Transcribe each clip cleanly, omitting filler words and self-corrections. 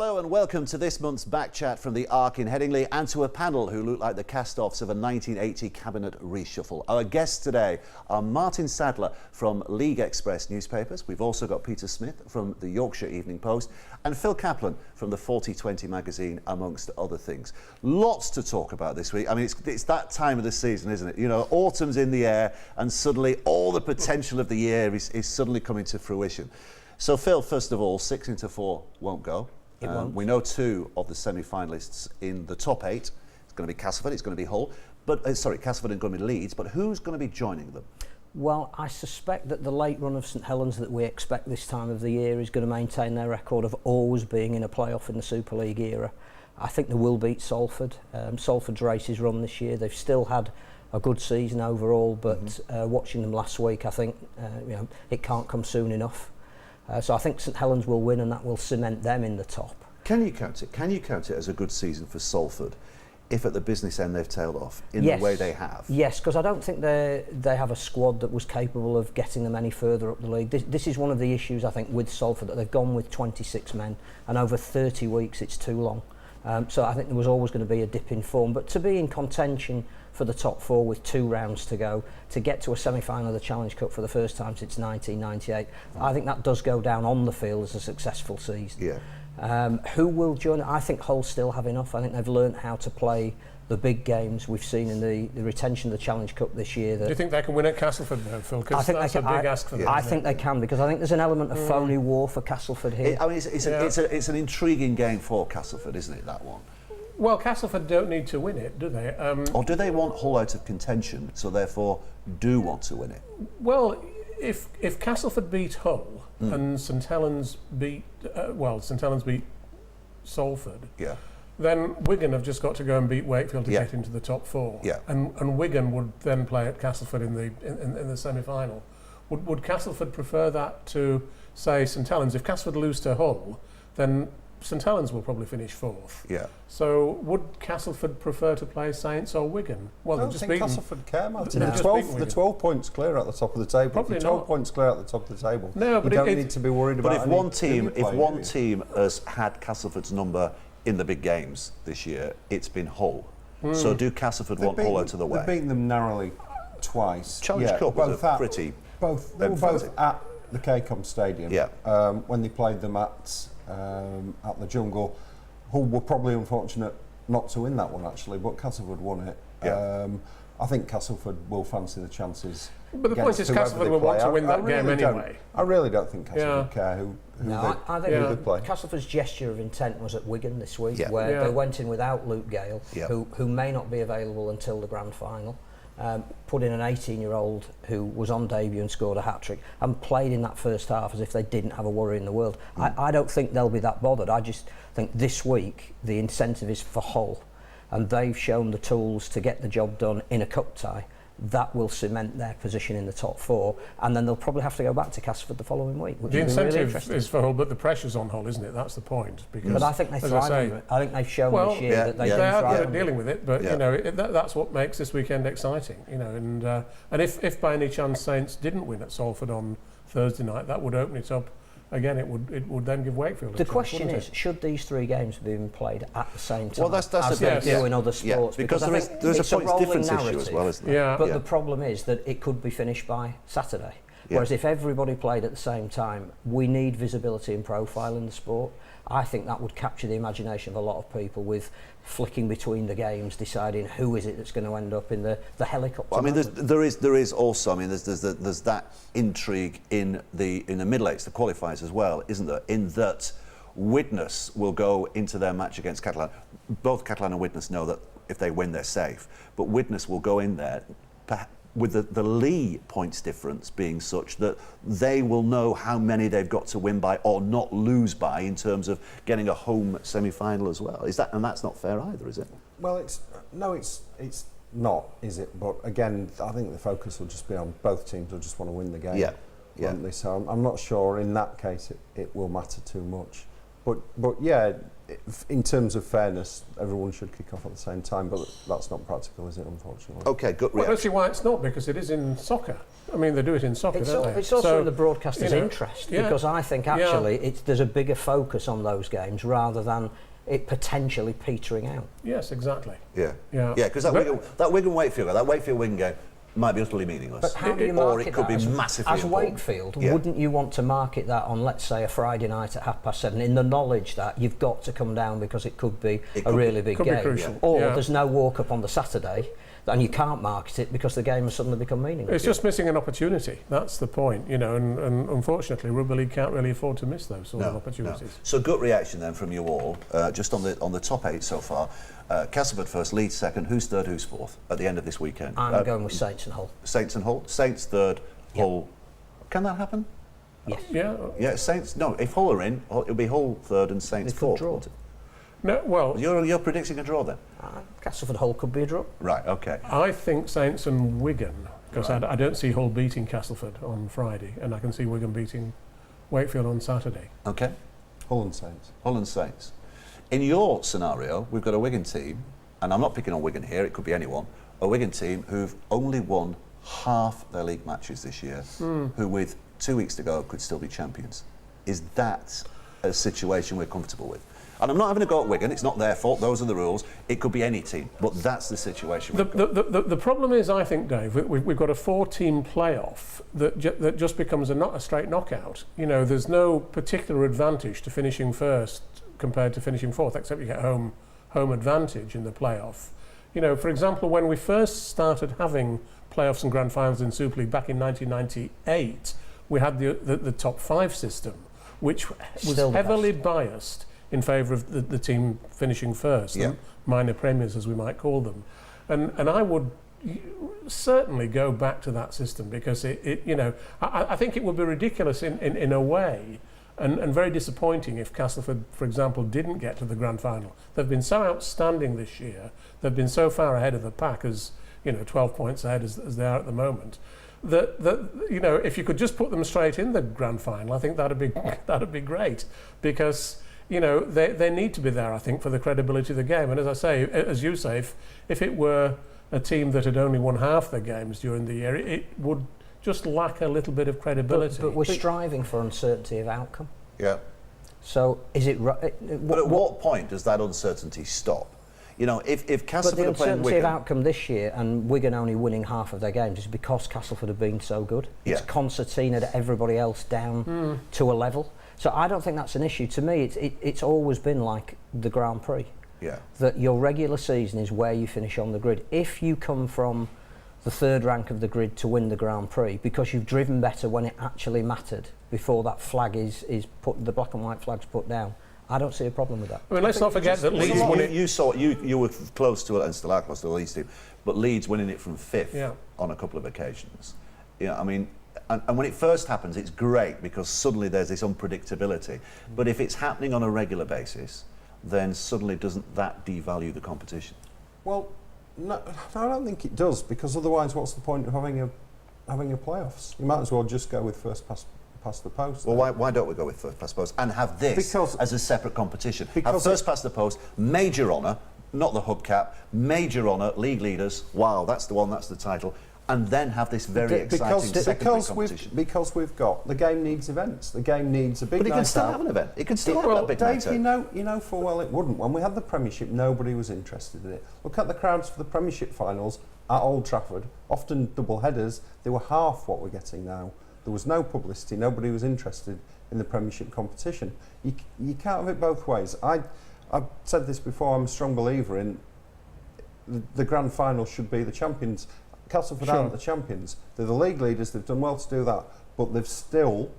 Hello and welcome to this month's back chat from the Ark in Headingley and to a panel who look like the cast-offs of a 1980 cabinet reshuffle. Our guests today are Martyn Sadler from League Express newspapers. We've also got Peter Smith from the Yorkshire Evening Post and Phil Caplan from the 40/20 magazine, amongst other things. Lots to talk about this week. I mean, it's that time of the season, isn't it? You know, autumn's in the air and suddenly all the potential of the year is suddenly coming to fruition. So Phil, first of all, 6 into 4 won't go. We know 2 of the semi-finalists in the top 8. It's going to be Castleford, it's going to be Hull, but Castleford and going to be Leeds. But who's going to be joining them? Well, I suspect that the late run of St Helens that we expect this time of the year is going to maintain their record of always being in a playoff in the Super League era. I think they will beat Salford. Salford's race is run this year. They've still had a good season overall, but watching them last week, I think it can't come soon enough. So I think St Helens will win, and that will cement them in the top. Can you count it? Can you count it as a good season for Salford if at the business end they've tailed off in the way they have? Yes, because I don't think they have a squad that was capable of getting them any further up the league. This is one of the issues, I think, with Salford, that they've gone with 26 men, and over 30 weeks it's too long. So I think there was always going to be a dip in form, but to be in contention for the top 4 with 2 rounds to go, to get to a semi-final of the Challenge Cup for the first time since 1998, I think that does go down on the field as a successful season. Yeah. Who will join? I think Hull still have enough. I think they've learnt how to play the big games. We've seen in the retention of the Challenge Cup this year. Do you think they can win at Castleford though, Phil? Because that's a big ask for them. I think they can, because I think there's an element of phony war for Castleford here. It's an intriguing game for Castleford, isn't it, that one? Well, Castleford don't need to win it, do they? Or do they want Hull out of contention, so therefore do want to win it? Well, if Castleford beat Hull and St Helens beat Salford, then Wigan have just got to go and beat Wakefield to get into the top 4. Yeah. And Wigan would then play at Castleford in the semi-final. Would Castleford prefer that to, say, St Helens? If Castleford lose to Hull, then St Helens will probably finish 4th. Yeah. So would Castleford prefer to play Saints or Wigan? Well, I don't think Castleford care, Martyn. No. The 12 points clear at the top of the table. Probably if you're 12 not. points clear at the top of the table, no, but you don't need to be worried about. But if one team has had Castleford's number in the big games this year, it's been Hull. So do Castleford want Hull out of the way? They've beaten them narrowly twice. Challenge Cup was a pretty They were both at the KCOM Stadium. Yeah. When they played them at the Jungle, Hull were probably unfortunate not to win that one actually, but Castleford won it. Yeah. I think Castleford will fancy the chances. But the point is, Castleford will want to win that game anyway. I really don't think Castleford care who they play. Castleford's gesture of intent was at Wigan this week, where they went in without Luke Gale, who may not be available until the grand final. Put in an 18-year-old who was on debut and scored a hat-trick and played in that first half as if they didn't have a worry in the world. I don't think they'll be that bothered. I just think this week the incentive is for Hull, and they've shown the tools to get the job done in a cup tie. That will cement their position in the top 4, and then they'll probably have to go back to Castleford the following week. Which the incentive really is for Hull, but the pressure's on Hull, isn't it? That's the point. Because, but I think they thrive under it. I think they've shown this year that they are dealing with it. But that's what makes this weekend exciting. And if by any chance Saints didn't win at Salford on Thursday night, that would open it up. Again, it would then give Wakefield a chance. The question is, should these 3 games be played at the same time? Well, that's as they do in other sports? Yeah, because there's a points difference issue as well, isn't there? Yeah. But the problem is that it could be finished by Saturday. Whereas if everybody played at the same time, we need visibility and profile in the sport. I think that would capture the imagination of a lot of people, with flicking between the games, deciding who is it that's going to end up in the helicopter. Well, I mean, there is also. I mean, there's that intrigue in the middle eights, the qualifiers as well, isn't there? In that Widnes will go into their match against Catalan. Both Catalan and Widnes know that if they win, they're safe. But Widnes will go in there with the Lee points difference being such that they will know how many they've got to win by or not lose by in terms of getting a home semi-final as well. And that's not fair either, is it? Well, it's not, is it? But again, I think the focus will just be on both teams will just want to win the game. Yeah. So I'm not sure in that case it will matter too much. But yeah, in terms of fairness, everyone should kick off at the same time, but that's not practical, is it, unfortunately? Okay, good reaction. Well, let's see why it's not, because it is in soccer. I mean, they do it in soccer, don't they? It's also in the broadcaster's interest, because I think actually there's a bigger focus on those games rather than it potentially petering out. Yes, exactly. Yeah, because that Wakefield-Wigan game might be utterly meaningless. But how do you market or it could be massively as important. Wakefield, wouldn't you want to market that on, let's say, a Friday night at 7:30, in the knowledge that you've got to come down because it could be a really big game? Crucial. Or there's no walk-up on the Saturday, and you can't market it because the game has suddenly become meaningless. It's just missing an opportunity. That's the point, and unfortunately, Rugby League can't really afford to miss those sort of opportunities. No. So gut reaction then from you all, just on the top 8 so far. Castleford first, Leeds second. Who's third? Who's fourth at the end of this weekend? I'm going with Saints and Hull. Saints and Hull. Saints third. Hull. Can that happen? Yes. Yeah. Saints. No. If Hull are in, it'll be Hull third and Saints fourth. Draw. No. Well, you're predicting a draw then. Castleford Hull could be a draw. Right. Okay. I think Saints and Wigan, because I don't see Hull beating Castleford on Friday, and I can see Wigan beating Wakefield on Saturday. Okay. Hull and Saints. Hull and Saints. In your scenario, we've got a Wigan team, and I'm not picking on Wigan here, it could be anyone, a Wigan team who've only won half their league matches this year, who with 2 weeks to go could still be champions. Is that a situation we're comfortable with? And I'm not having a go at Wigan, it's not their fault, those are the rules. It could be any team, but that's the situation. The problem is, I think, Dave, we've got a 4-team playoff that just becomes a straight knockout. There's no particular advantage to finishing first compared to finishing fourth, except you get home advantage in the playoff. For example, when we first started having playoffs and grand finals in Super League back in 1998, we had the top 5 system, which was heavily biased in favour of the team finishing first, the minor premiers, as we might call them. And I would certainly go back to that system, because I think it would be ridiculous in a way, and very disappointing if Castleford, for example, didn't get to the grand final. They've been so outstanding this year, they've been so far ahead of the pack, as 12 points ahead as they are at the moment, that if you could just put them straight in the grand final, I think that'd be great, because they need to be there, I think, for the credibility of the game. And as you say, if it were a team that had only won half their games during the year, it would just lack a little bit of credibility. But we're striving for uncertainty of outcome. Yeah. So is it right? But at what point does that uncertainty stop? If Castleford are playing Wigan... But the uncertainty of outcome this year, and Wigan only winning half of their games, is because Castleford have been so good. Yeah. It's concertinaed everybody else down to a level. So I don't think that's an issue. To me, it's always been like the Grand Prix. Yeah. That your regular season is where you finish on the grid. If you come from the third rank of the grid to win the Grand Prix because you've driven better when it actually mattered before that flag is put, the black and white flag's put down, I don't see a problem with that. I mean, let's not forget that Leeds won it. You were close to it, and still are close to the Leeds team, but Leeds winning it from 5th on a couple of occasions. I mean, and when it first happens, it's great because suddenly there's this unpredictability. But if it's happening on a regular basis, then suddenly doesn't that devalue the competition? Well, no, I don't think it does, because otherwise, what's the point of having a playoffs? You might as well just go with first past the post. Well, why don't we go with first past the post and have this as a separate competition? Have first past the post, major honour, not the hubcap, major honour, league leaders. Wow, that's the one, that's the title. And then have this very exciting secondary competition. Because we've got, the game needs events. The game needs a big night out. But it can still have an event. It can still have a big night out. You know full well it wouldn't. When we had the Premiership, nobody was interested in it. Look at the crowds for the Premiership finals at Old Trafford, often double headers. They were half what we're getting now. There was no publicity. Nobody was interested in the Premiership competition. You can't have it both ways. I've said this before. I'm a strong believer in the grand final should be the champions. Castleford aren't the champions. They're the league leaders. They've done well to do that, but they've still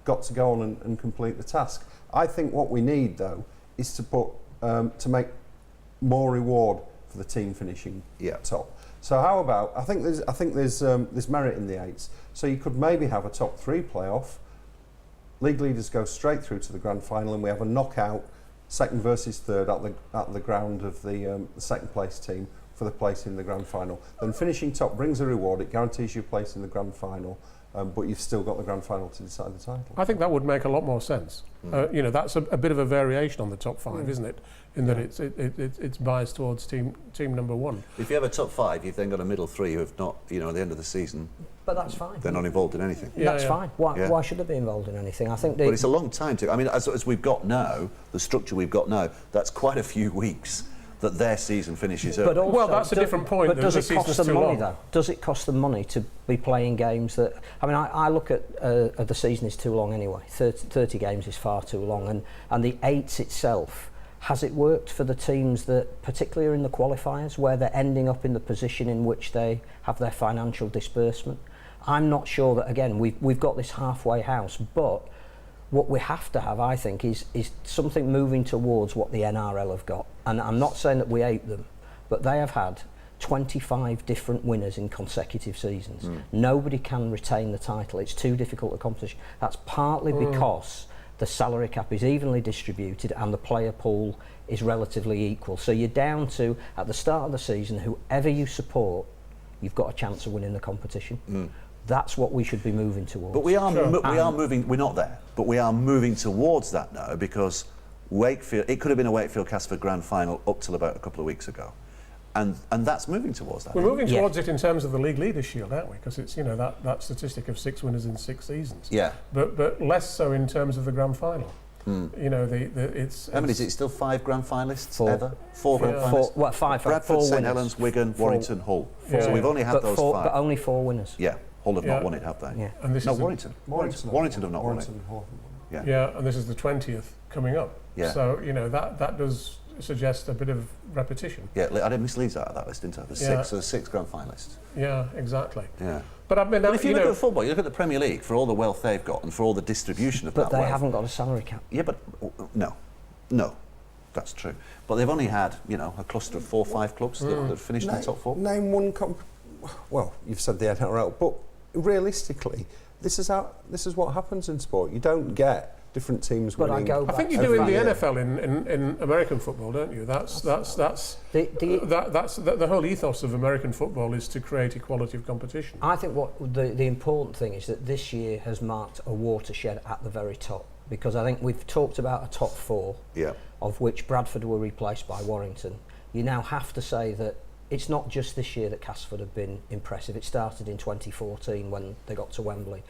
got to go on and complete the task. I think what we need, though, is to put to make more reward for the team finishing top. So how about? I think there's merit in the 8s. So you could maybe have a top 3 playoff. League leaders go straight through to the grand final, and we have a knockout, second versus third at the ground of the second place team for the place in the grand final. Then finishing top brings a reward, it guarantees you a place in the grand final, but you've still got the grand final to decide the title. I think that would make a lot more sense. That's a bit of a variation on the top 5, isn't it? In that it's biased towards team number 1. If you have a top 5, you've then got a middle 3 who have not, at the end of the season. But that's fine. They're not involved in anything. That's fine. Why should they be involved in anything? I think. But it's a long time to. I mean, as we've got now, the structure we've got now, that's quite a few weeks that their season finishes early. But also, that's a different point. But does it cost them money, though? Does it cost them money to be playing games that... I mean, I look at the season is too long anyway. 30 games is far too long. And the 8s itself, has it worked for the teams that, particularly are in the qualifiers, where they're ending up in the position in which they have their financial disbursement? I'm not sure that, again, we've got this halfway house, but what we have to have, I think, is something moving towards what the NRL have got. And I'm not saying that we ape them, but they have had 25 different winners in consecutive seasons. Nobody can retain the title. It's too difficult a competition. That's partly because the salary cap is evenly distributed and the player pool is relatively equal. So you're down to, at the start of the season, whoever you support, you've got a chance of winning the competition. That's what we should be moving towards. But we are moving. We're not there, but we are moving towards that now, because Wakefield. It could have been a Wakefield Castleford grand final up till about a couple of weeks ago, and that's moving towards that. We're moving towards it in terms of the League Leaders' Shield, aren't we? Because it's that statistic of 6 winners in 6 seasons. Yeah. But less so in terms of the grand final. It's. How many is it? Still 5 grand finalists 4. ever? 4 grand finalists. 5. Bradford, 4 St winners. Helens, Wigan, Warrington, Hull. Yeah. So we've only had those 5. But only 4 winners. Yeah. Hull have not won it, have they? Yeah. And this is Warrington. Warrington have not won it. Yeah, and this is the 20th coming up. Yeah. So that does suggest a bit of repetition. Yeah, I didn't miss Leeds out of that list, didn't I? The 6 grand finalists. Yeah, exactly. Yeah. But I mean, if you look at football, you look at the Premier League for all the wealth they've got and for all the distribution of that wealth. But they haven't got a salary cap. Yeah, but no, that's true. But they've only had a cluster of 4 or 5 clubs that finished in the top 4. Name one. Well, you've said the NRL, but realistically, this is what happens in sport. You don't get different teams winning. I think you do in the NFL in American football, don't you? That's the whole ethos of American football is to create equality of competition. I think what the important thing is that this year has marked a watershed at the very top, because I think we've talked about a top 4, of which Bradford were replaced by Warrington. You now have to say that it's not just this year that Castleford have been impressive. It started in 2014 when they got to Wembley.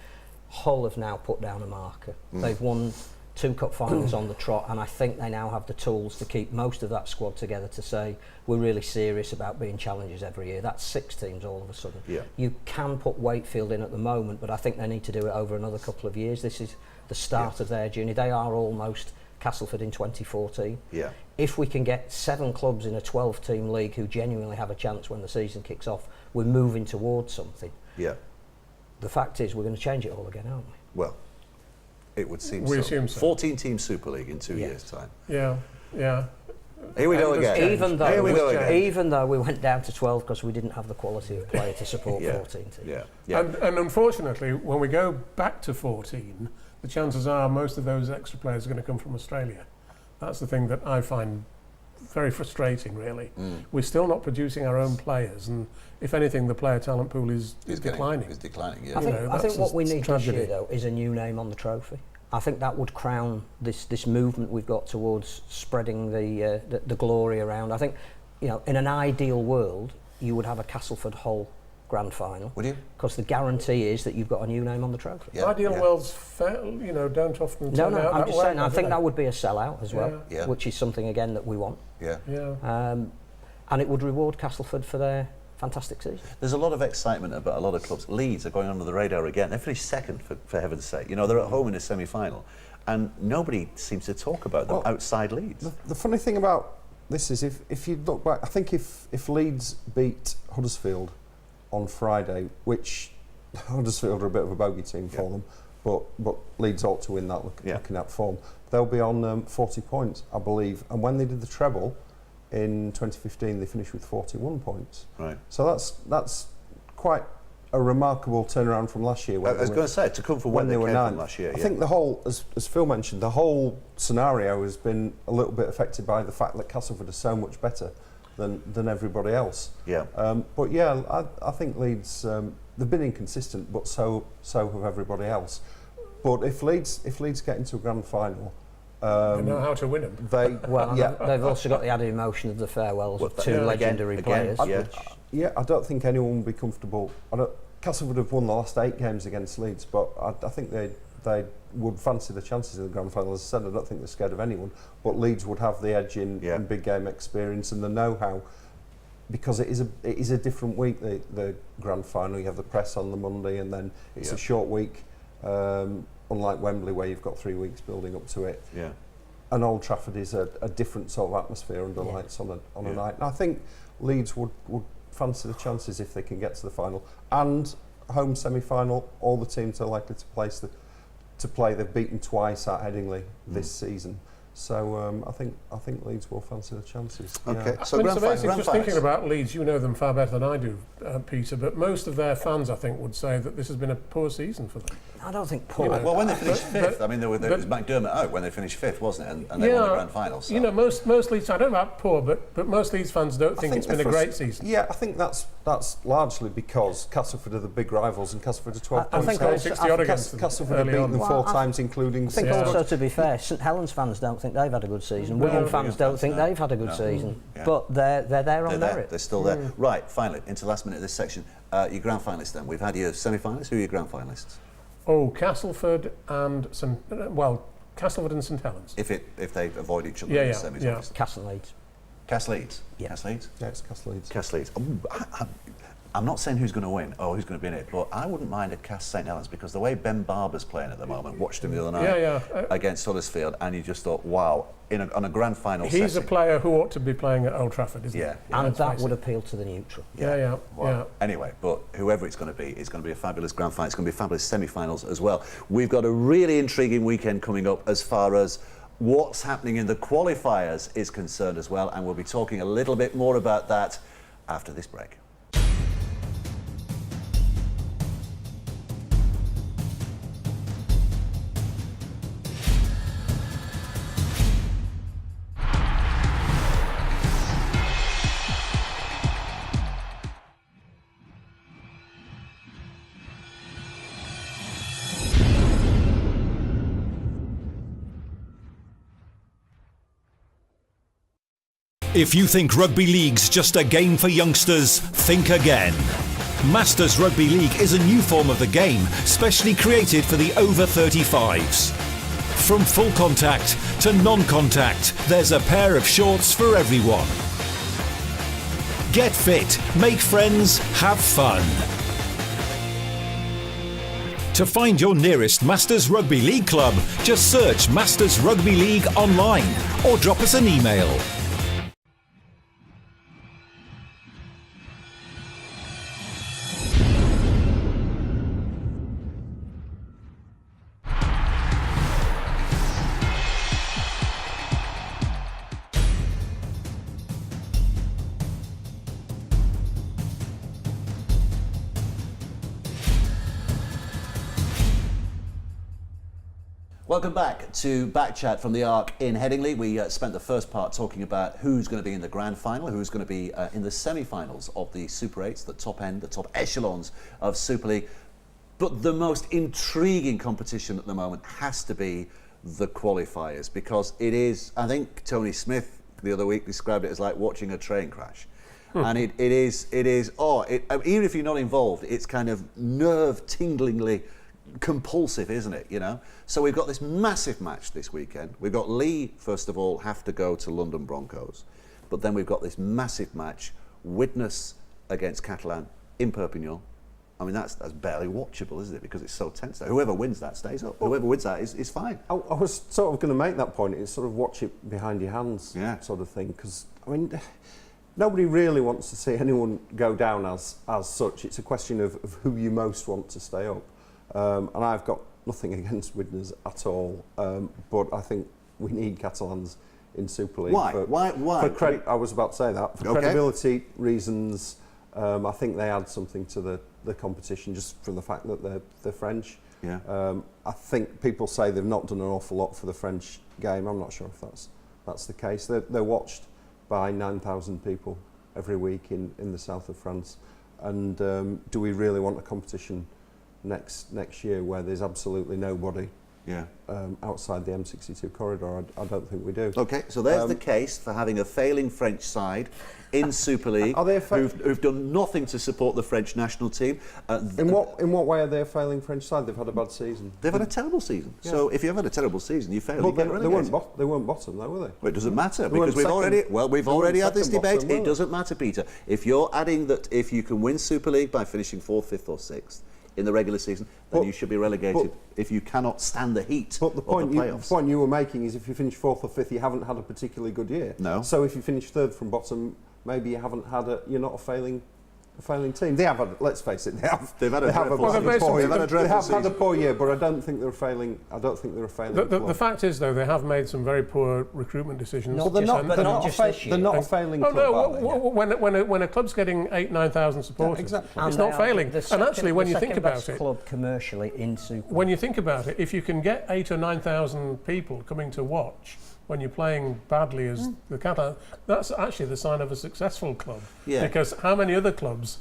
Hull have now put down a marker. They've won 2 cup finals on the trot, and I think they now have the tools to keep most of that squad together to say we're really serious about being challengers every year. That's 6 teams all of a sudden. Yeah. You can put Wakefield in at the moment, but I think they need to do it over another couple of years. This is the start of their journey. They are almost Castleford in 2014. Yeah. If we can get 7 clubs in a 12-team league who genuinely have a chance when the season kicks off, we're moving towards something. Yeah. The fact is, we're going to change it all again, aren't we? Well, it would seem we assume so. 14-team Super League in 2 years' time. Yeah. Here we go again. Even though we went down to 12 because we didn't have the quality of player to support 14 teams. Yeah. And unfortunately, when we go back to 14, the chances are most of those extra players are going to come from Australia. That's the thing that I find very frustrating, really. We're still not producing our own players, and if anything, the player talent pool is declining. It's declining, yeah. I think what we need this year, though, is a new name on the trophy. I think that would crown this movement we've got towards spreading the glory around. I think, in an ideal world, you would have a Castleford Hull grand final. Would you? Because the guarantee is that you've got a new name on the trophy. Yeah, ideal worlds, don't often turn out I'm that just way, saying, I think that would be a sellout as well, Yeah. which is something, again, that we want. Yeah. And it would reward Castleford for their fantastic season. There's a lot of excitement about a lot of clubs. Leeds are going under the radar again. They finished 2nd, for heaven's sake. They're at home in a semi-final, and nobody seems to talk about them outside Leeds. The funny thing about this is, if you look back, I think if Leeds beat Huddersfield on Friday, which Huddersfield are a bit of a bogey team for them, but Leeds ought to win that looking at form. They'll be on 40 points, I believe. And when they did the treble in 2015, they finished with 41 points. Right. So that's quite a remarkable turnaround from last year. I was going to say, to come from when they were 9 last year. I think the whole, as Phil mentioned, the whole scenario has been a little bit affected by the fact that Castleford are so much better than everybody else. Yeah. But yeah, I think Leeds, they've been inconsistent, but so have everybody else. But if Leeds get into a grand final, they know how to win them. They've also got the added emotion of the farewells of two legendary players. I don't think anyone will be comfortable. Castleford have won the last 8 games against Leeds, but I think they would fancy the chances in the grand final. As I said, I don't think they're scared of anyone, but Leeds would have the edge in big game experience and the know-how, because it is a different week, the grand final. You have the press on the Monday, and then it's a short week, unlike Wembley where you've got 3 weeks building up to it. Yeah. And Old Trafford is a different sort of atmosphere under lights on a night. And I think Leeds would fancy the chances if they can get to the final. And home semi-final, all the teams are likely to play. They've beaten twice at Headingley this season. So I think Leeds will fancy the chances. Okay, Yeah. so grand just thinking about Leeds, you know them far better than I do, Peter, but most of their fans, I think, would say that this has been a poor season for them. I don't think poor. Well, when they finished fifth, it was McDermott out when they finished fifth, wasn't it? And they won the grand final. So. You know, most Leeds, I don't know about poor, but most Leeds fans don't think it's been a great season. Yeah, I think that's largely because Castleford are the big rivals, and Castleford are 12 points. I think 60-odd against them. Castleford have beaten them 4 times, including. I think also, to be fair, St Helens fans don't think they've had a good season. Wigan fans don't think they've had a good season. Yeah. But they're there on merit. They're still there. Right, finally, into the last minute of this section, your grand finalists then. We've had your semi-finalists. Who are your grand finalists? Oh, Castleford and Castleford and St Helens. If they avoid each other in the semis. Yeah. Castle Leeds. Castle Leeds? Yeah. Castle Leeds? Yeah, it's Castle Leeds. Castle Leeds. I'm not saying who's going to win or who's going to be in it, but I wouldn't mind a Cass St Helens, because the way Ben Barber's playing at the moment, watched him the other night against Huddersfield, and you just thought, wow, on a grand final He's a player who ought to be playing at Old Trafford, isn't he? And that would appeal to the neutral. Anyway, but whoever it's going to be a fabulous grand final. It's going to be fabulous semi-finals as well. We've got a really intriguing weekend coming up as far as what's happening in the qualifiers is concerned as well, and we'll be talking a little bit more about that after this break. If you think Rugby League's just a game for youngsters, think again. Masters Rugby League is a new form of the game, specially created for the over 35s. From full contact to non-contact, there's a pair of shorts for everyone. Get fit, make friends, have fun. To find your nearest Masters Rugby League club, just search Masters Rugby League online or drop us an email. Welcome back to Backchat from the Arc in Headingley. We spent the first part talking about who's going to be in the grand final, who's going to be in the semi-finals of the Super 8s, the top end, the top echelons of Super League. But the most intriguing competition at the moment has to be the qualifiers, because it is, I think Tony Smith the other week described it as like watching a train crash. And it is, even if you're not involved, it's kind of nerve-tinglingly compulsive, isn't it? You know. So we've got this massive match this weekend. We've got Lee, first of all, have to go to London Broncos, but then we've got this massive match, Widnes against Catalan in Perpignan. I mean, that's barely watchable, isn't it? Because it's so tense. Whoever wins that stays up. Whoever wins that is fine. I was sort of going to make that point. It's sort of watch it behind your hands sort of thing. Because, I mean, nobody really wants to see anyone go down as such. It's a question of who you most want to stay up. And I've got nothing against Widnes at all, but I think we need Catalans in Super League. Why? Why? I was about to say that. For credibility reasons, I think they add something to the competition just from the fact that they're French. Yeah. I think people say they've not done an awful lot for the French game. I'm not sure if that's the case. They're watched by 9,000 people every week in the south of France. And do we really want a competition next year where there's absolutely nobody outside the M62 corridor? I don't think we do. Okay, so there's the case for having a failing French side in Super League who've done nothing to support the French national team. In what way are they a failing French side? They've had a bad season. They've had a terrible season. Yeah. So if you've had a terrible season, you fail. Well, they weren't bottom though, were they? Well, it doesn't matter because we've already had this debate. It doesn't matter, Peter. If you're adding that if you can win Super League by finishing 4th, 5th, or 6th in the regular season, then you should be relegated if you cannot stand the heat of the playoffs. The point you were making is if you finish 4th or 5th, you haven't had a particularly good year. No. So if you finish 3rd from bottom, maybe you haven't had you're not a failing team. They have had, let's face it, they've had a poor year, but I don't think they're a failing. The fact is, though, they have made some very poor recruitment decisions. They're not a failing club. No, when a club's getting 8,000-9,000 supporters, exactly. It's not failing. And actually, when you think about it, club commercially in Super. When you think about it, if you can get 8,000 or 9,000 people coming to watch when you're playing badly as the Catalans, that's actually the sign of a successful club. Yeah. Because how many other clubs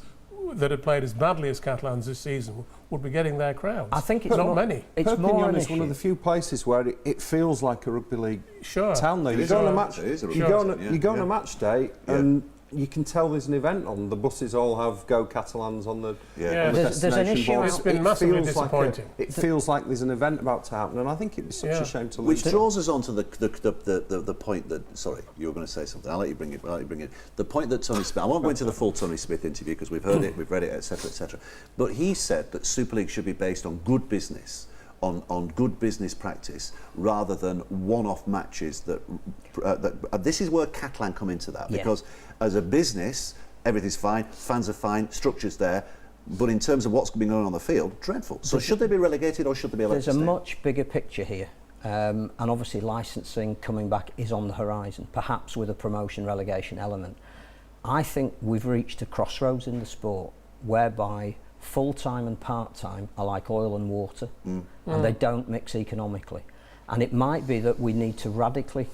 that had played as badly as Catalans this season would be getting their crowds? I think it's not many. It's more is one of the few places where it feels like a rugby league town. Though you go on a match, you go on a match day and you can tell there's an event on. The buses all have "Go Catalans" on the There's an issue. board. It's been massively disappointing. It feels like there's an event about to happen, and I think it'd be such a shame to lose. Which draws us on to the point that, sorry, you were going to say something. I'll let you bring it. The point that Tony Smith, I won't go into the full Tony Smith interview because we've heard it, we've read it, etc., etc. But he said that Super League should be based on good business. On good business practice rather than one-off matches this is where Caplan come into that because as a business everything's fine, fans are fine, structure's there, but in terms of what's been going on the field, dreadful. So should they be relegated or should they be allowed to stay? There's a much bigger picture here and obviously licensing coming back is on the horizon, perhaps with a promotion relegation element. I think we've reached a crossroads in the sport whereby full-time and part-time are like oil and water and they don't mix economically, and it might be that we need to radically,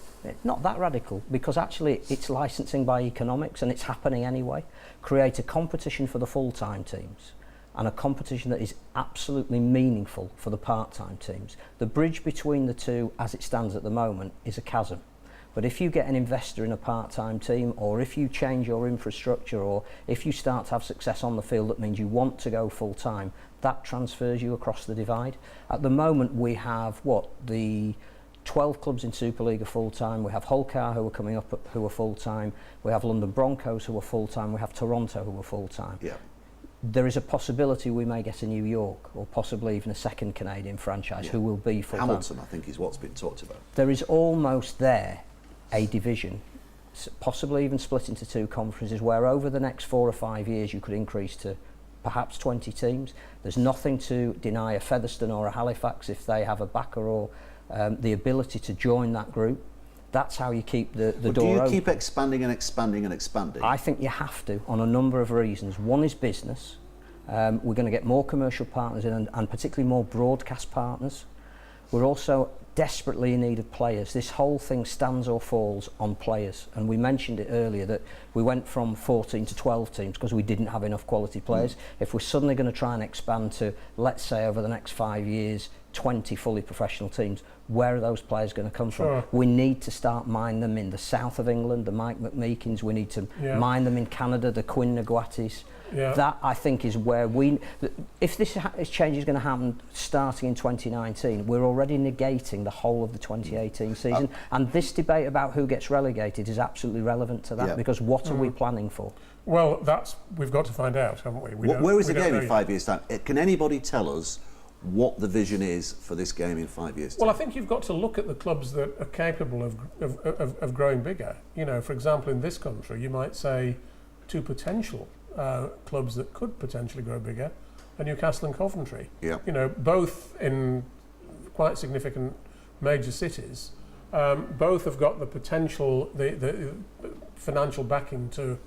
not that radical because actually it's licensing by economics and it's happening anyway, create a competition for the full-time teams and a competition that is absolutely meaningful for the part-time teams. The bridge between the two as it stands at the moment is a chasm. But if you get an investor in a part-time team, or if you change your infrastructure, or if you start to have success on the field that means you want to go full-time, that transfers you across the divide. At the moment we have, the 12 clubs in Super League are full-time, we have Hull Car who are coming up who are full-time, we have London Broncos who are full-time, we have Toronto who are full-time. Yeah. There is a possibility we may get a New York, or possibly even a second Canadian franchise who will be full-time. Hamilton, I think, is what's been talked about. There is almost there a division, possibly even split into two conferences, where over the next 4 or 5 years you could increase to perhaps 20 teams. There's nothing to deny a Featherstone or a Halifax if they have a backer or the ability to join that group. That's how you keep the door open. Do you keep expanding and expanding and expanding? I think you have to, on a number of reasons. One is business. We're going to get more commercial partners in and particularly more broadcast partners. We're also desperately in need of players. This whole thing stands or falls on players, and we mentioned it earlier that we went from 14 to 12 teams because we didn't have enough quality players. If we're suddenly going to try and expand to, let's say over the next 5 years, 20 fully professional teams, where are those players going to come from? We need to start mining them in the south of England, the Mike McMeekins. We need to mine them in Canada, the Quinn Naguatis. That, I think, is where if this change is going to happen starting in 2019, we're already negating the whole of the 2018 season. And this debate about who gets relegated is absolutely relevant to that, because what are we planning for? Well, we've got to find out, haven't we? Where is the game in 5 years' time? Can anybody tell us what the vision is for this game in 5 years' time? Well, I think you've got to look at the clubs that are capable of growing bigger. You know, for example, in this country, you might say two potential clubs that could potentially grow bigger are Newcastle and Coventry. You know, both in quite significant major cities. Both have got the potential, the financial backing to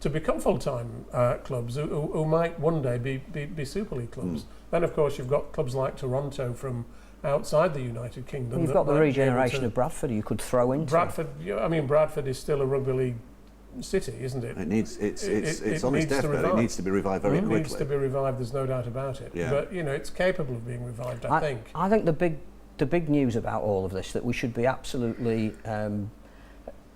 become full-time clubs who might one day be Super League clubs. Then, of course, you've got clubs like Toronto from outside the United Kingdom. You've got the regeneration of Bradford you could throw into. Bradford is still a Rugby League city, isn't it? It needs it's on its needs to deathbed. It revive. needs to be revived very quickly. It needs to be revived. There's no doubt about it. Yeah. But it's capable of being revived. I think. I think the big news about all of this that we should be absolutely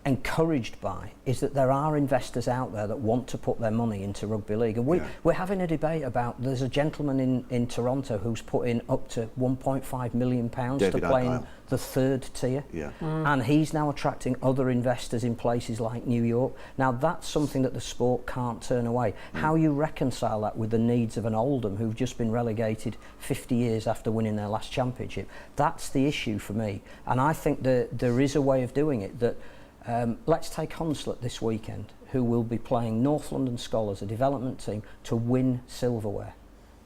encouraged by is that there are investors out there that want to put their money into rugby league, and we're having a debate about. There's a gentleman in Toronto who's put in up to £1.5 million to play in the third tier, and he's now attracting other investors in places like New York. Now that's something that the sport can't turn away. How you reconcile that with the needs of an Oldham who've just been relegated 50 years after winning their last championship, that's the issue for me. And I think that there is a way of doing it that let's take Hunslet this weekend, who will be playing North London Scholars, a development team, to win silverware.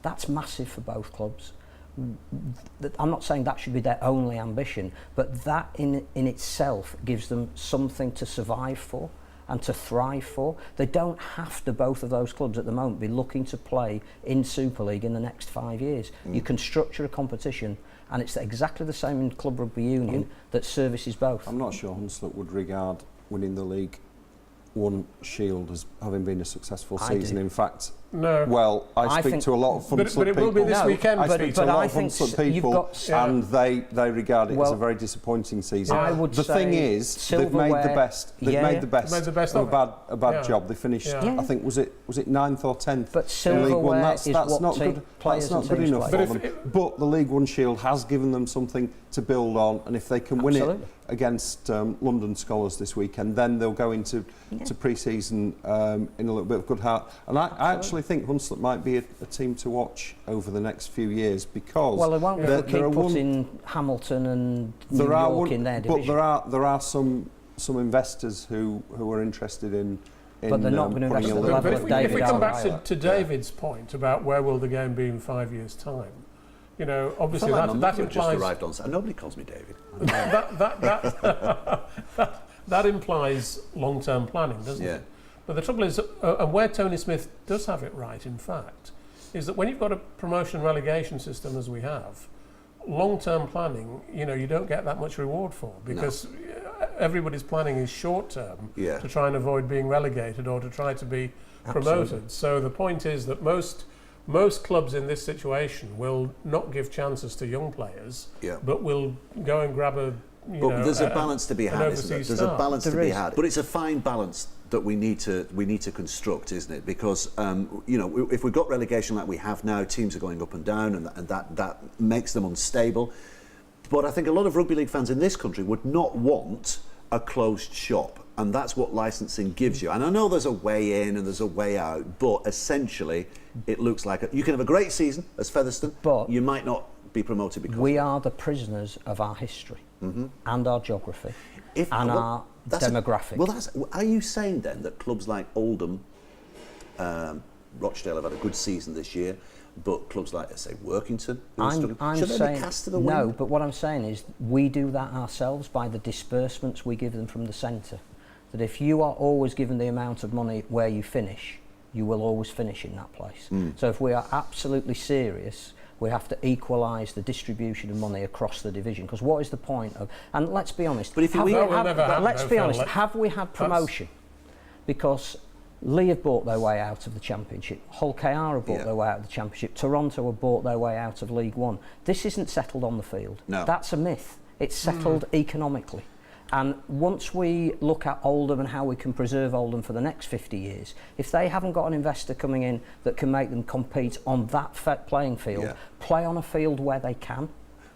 That's massive for both clubs. I'm not saying that should be their only ambition, but that in itself gives them something to survive for and to thrive for. They don't have to, both of those clubs at the moment, be looking to play in Super League in the next 5 years. You can structure a competition, and it's exactly the same in Club Rugby Union that services both. I'm not sure Hunslet would regard winning the League One Shield as having been a successful season. In fact, no. Well, I speak to a lot of Hunslet people. But it will be this weekend. I speak to a lot of Hunslet people, and they regard it as a very disappointing season. I would the thing is, they've made the best. They've made the best of a bad job. They finished. I think was it 9th or 10th? But silverware that's not good. That's not good enough for them. But the League One Shield has given them something to build on, and if they can win it against London Scholars this weekend, then they'll go into pre-season in a little bit of good heart. And I actually think Hunslet might be a team to watch over the next few years, because they won't keep putting Hamilton and New York in their division. But there are some investors who are interested in but they're not going to invest at the level of David. If we come back to David's point about where will the game be in 5 years' time, obviously that implies. Just arrived on. Nobody calls me David. that implies long-term planning, doesn't it? But the trouble is, and where Tony Smith does have it right, in fact, is that when you've got a promotion relegation system as we have, long-term planning, you don't get that much reward for, because everybody's planning is short-term to try and avoid being relegated or to try to be promoted. So the point is that most clubs in this situation will not give chances to young players, but will go and grab but there's a balance to be had, isn't there? There's a balance to be had, but it's a fine balance that we need to construct, isn't it? Because if we've got relegation like we have now, teams are going up and down, and that makes them unstable. But I think a lot of rugby league fans in this country would not want a closed shop, and that's what licensing gives you. And I know there's a way in and there's a way out, but essentially it looks like you can have a great season as Featherstone, but you might not be promoted because we are the prisoners of our history and our geography and our demographic. Are you saying then that clubs like Oldham, Rochdale have had a good season this year, but clubs like, say, Workington, should they be cast to the wind? No, but what I'm saying is we do that ourselves by the disbursements we give them from the centre. That if you are always given the amount of money where you finish, you will always finish in that place. So if we are absolutely serious, we have to equalise the distribution of money across the division. Because what is the point of? And let's be honest. But if have we had promotion? Because Lee have bought their way out of the Championship. Hull KR have bought their way out of the Championship. Toronto have bought their way out of League One. This isn't settled on the field. No. That's a myth. It's settled economically. And once we look at Oldham and how we can preserve Oldham for the next 50 years, if they haven't got an investor coming in that can make them compete on that playing field, play on a field where they can.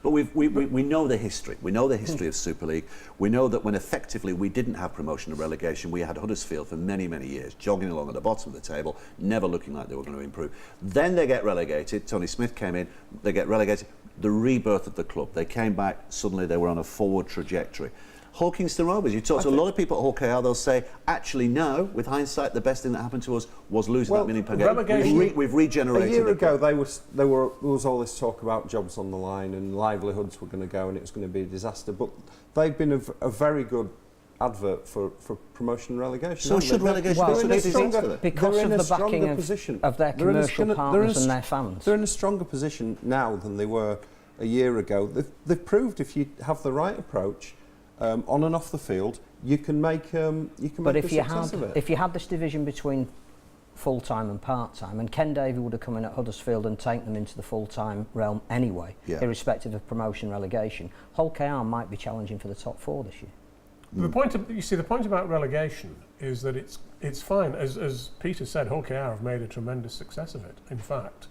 But we know the history. We know the history of Super League. We know that when effectively we didn't have promotion and relegation, we had Huddersfield for many, many years, jogging along at the bottom of the table, never looking like they were going to improve. Then they get relegated. Tony Smith came in. They get relegated. The rebirth of the club. They came back. Suddenly they were on a forward trajectory. Hull Kingston Rovers. You talk to a lot of people at Hull KR, they'll say, actually, no, with hindsight, the best thing that happened to us was losing that million per game. We've regenerated. A year ago, there was all this talk about jobs on the line and livelihoods were going to go and it was going to be a disaster. But they've been a very good advert for promotion and relegation. So should relegation be a disaster? Because of the backing of their commercial partners and their fans. They're in a stronger position now than they were a year ago. They've proved if you have the right approach, on and off the field, you can make a success of it. If you had this division between full-time and part-time, and Ken Davey would have come in at Huddersfield and taken them into the full-time realm anyway, irrespective of promotion relegation, Hull KR might be challenging for the top 4 this year. The point about relegation is that it's fine. As Peter said, Hull KR have made a tremendous success of it, in fact.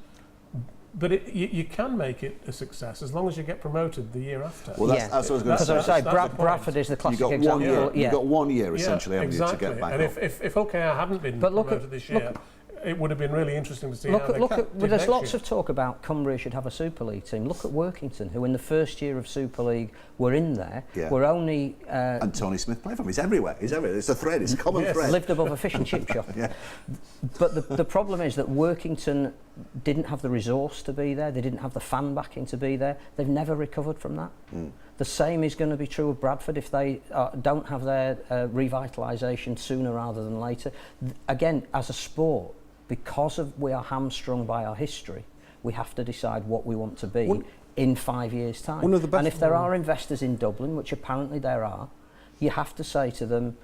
But you can make it a success as long as you get promoted the year after. Well, that's what I was going to say. Bradford is the classic example. You've got 1 year essentially, haven't you, to get back and up. if Hull KR hadn't been promoted this year, it would have been really interesting to see how they there's lots of talk about Cumbria should have a Super League team. Look at Workington, who in the first year of Super League were in there. Were only and Tony Smith played for him. He's everywhere. It's a thread. It's a common thread. Lived above a fish and chip shop. But the problem is that Workington didn't have the resource to be there. They didn't have the fan backing to be there. They've never recovered from that. The same is going to be true of Bradford if they don't have their revitalisation sooner rather than later. Again, as a sport, because we are hamstrung by our history, we have to decide what we want to be in 5 years' time. And if there are investors in Dublin, which apparently there are, you have to say to them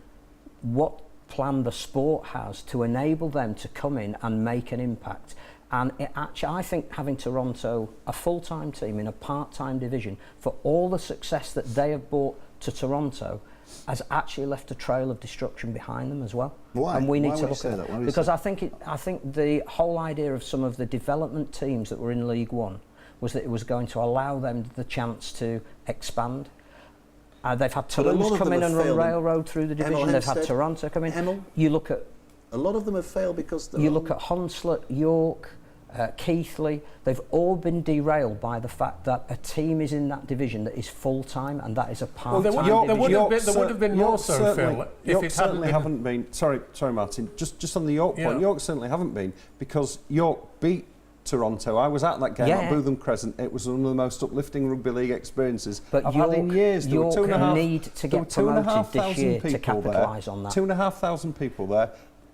what plan the sport has to enable them to come in and make an impact. And I think having Toronto, a full-time team in a part-time division, for all the success that they have brought to Toronto, has actually left a trail of destruction behind them as well. Why? And we need to look at that. Because I think the whole idea of some of the development teams that were in League One was that it was going to allow them the chance to expand. They've had Toulouse come in and run railroad through the division. They've had Toronto come in. You look at a lot of them have failed because you look at Hunslet, York, Keighley, they've all been derailed by the fact that a team is in that division that is full-time and that is a part-time division. There would have been more so, Phil, if it certainly haven't been. Sorry, Martin. Just on the York point, York certainly haven't been, because York beat Toronto. I was at that game at Bootham Crescent. It was one of the most uplifting rugby league experiences I've had in years. York need to get promoted this year to capitalise on that. 2,500 people there.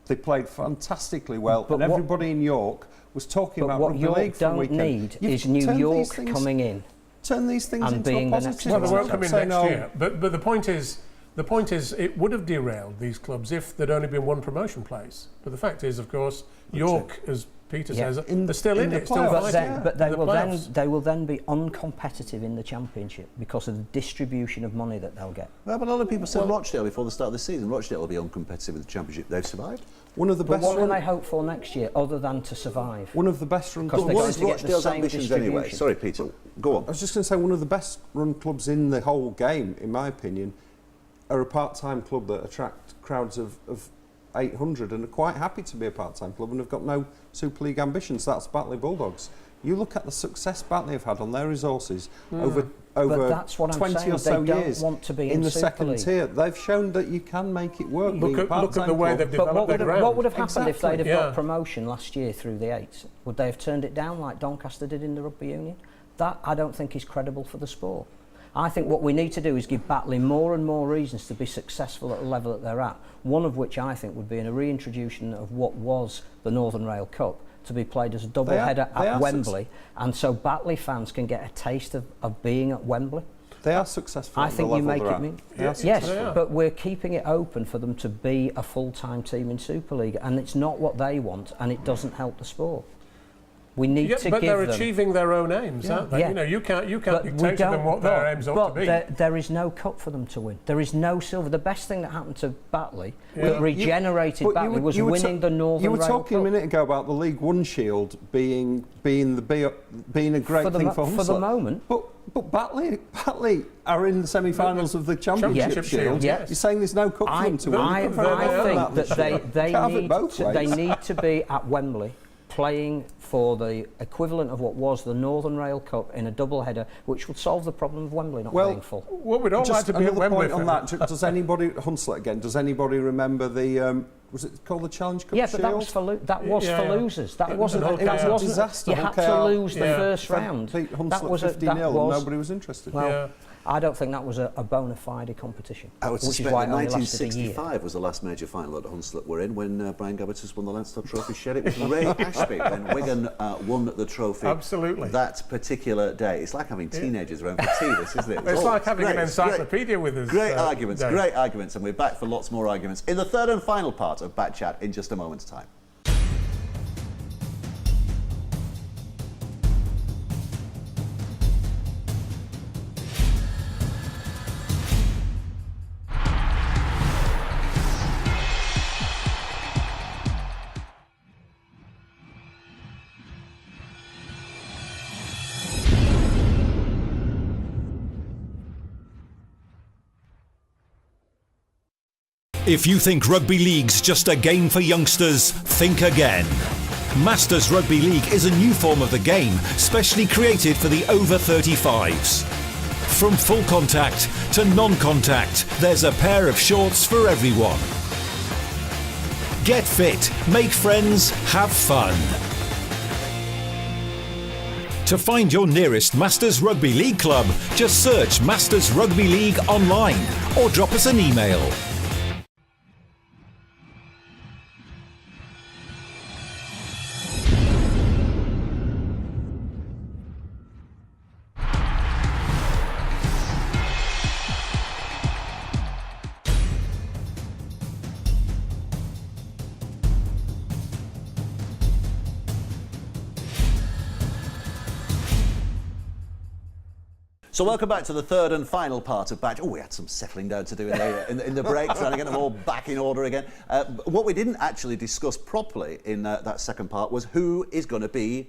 They played fantastically well, and everybody in York was talking about rugby league for a weekend. What York don't need is New York coming in. Turn these things into a positive. Well, they won't come in next year. But the point is, it would have derailed these clubs if there'd only been one promotion place. But the fact is, of course, York, as Peter says, they're still in it, still fighting. But they will then be uncompetitive in the Championship because of the distribution of money that they'll get. Well, but a lot of people said Rochdale before the start of the season. Rochdale will be uncompetitive in the Championship. They've survived. What can they hope for next year other than to survive? One of the best run clubs. What is Rochdale's ambitions anyway? Sorry, Peter. Go on. I was just going to say, one of the best run clubs in the whole game, in my opinion, are a part-time club that attract crowds of 800 and are quite happy to be a part-time club and have got no Super League ambitions. That's Batley Bulldogs. You look at the success Batley have had on their resources over that's what 20 I'm saying. or so they years don't want to be in the Super second League. tier. They've shown that you can make it work. Look at the way they've developed their ground. What would have happened if they'd have got promotion last year through the 8s? Would they have turned it down like Doncaster did in the Rugby Union? That I don't think is credible for the sport. I think what we need to do is give Batley more and more reasons to be successful at the level that they're at, one of which I think would be in a reintroduction of what was the Northern Rail Cup to be played as a double header at Wembley, and so Batley fans can get a taste of being at Wembley. They are successful. I think you make it mean. Yes, but we're keeping it open for them to be a full-time team in Super League, and it's not what they want, and it doesn't help the sport. We need to give them... But they're achieving their own aims, aren't they? You know, you can't dictate to them what their aims ought to be. There is no cup for them to win. There is no silver. The best thing that happened to Batley, that regenerated Batley, was winning the Northern Rail Cup. You were talking a minute ago about the League One Shield being a great thing for Hunslet. For the moment. But Batley are in the semi-finals of the Championship Shield. Yes. You're saying there's no cup for them to win. I think that they need to be at Wembley playing for the equivalent of what was the Northern Rail Cup in a double header, which would solve the problem of Wembley not being full. What we'd all like to be at Wembley. On that, does anybody Hunslet again? Does anybody remember the? Was it called the Challenge Cup? Yeah, but that was for losers. That wasn't. It was a disaster. You had to lose the first round. Beat Hunslet 50-0, and nobody was interested. Well, I don't think that was a bona fide competition. I would which is suspect why that it only lasted a year. 1965 was the last major final that Hunslet were in when Brian Gabbitas won the Leinster Trophy shed. It was Ray Ashby when Wigan won the trophy. Absolutely. That particular day. It's like having teenagers around for tea, this, isn't it? It's like having an encyclopedia with us. Great arguments, and we're back for lots more arguments in the third and final part of Back Chat in just a moment's time. If you think Rugby League's just a game for youngsters, think again. Masters Rugby League is a new form of the game, specially created for the over 35s. From full contact to non-contact, there's a pair of shorts for everyone. Get fit, make friends, have fun. To find your nearest Masters Rugby League club, just search Masters Rugby League online or drop us an email. So welcome back to the third and final part of Back. Oh, we had some settling down to do in the break, trying to get them all back in order again. What we didn't actually discuss properly in that second part was who is going to be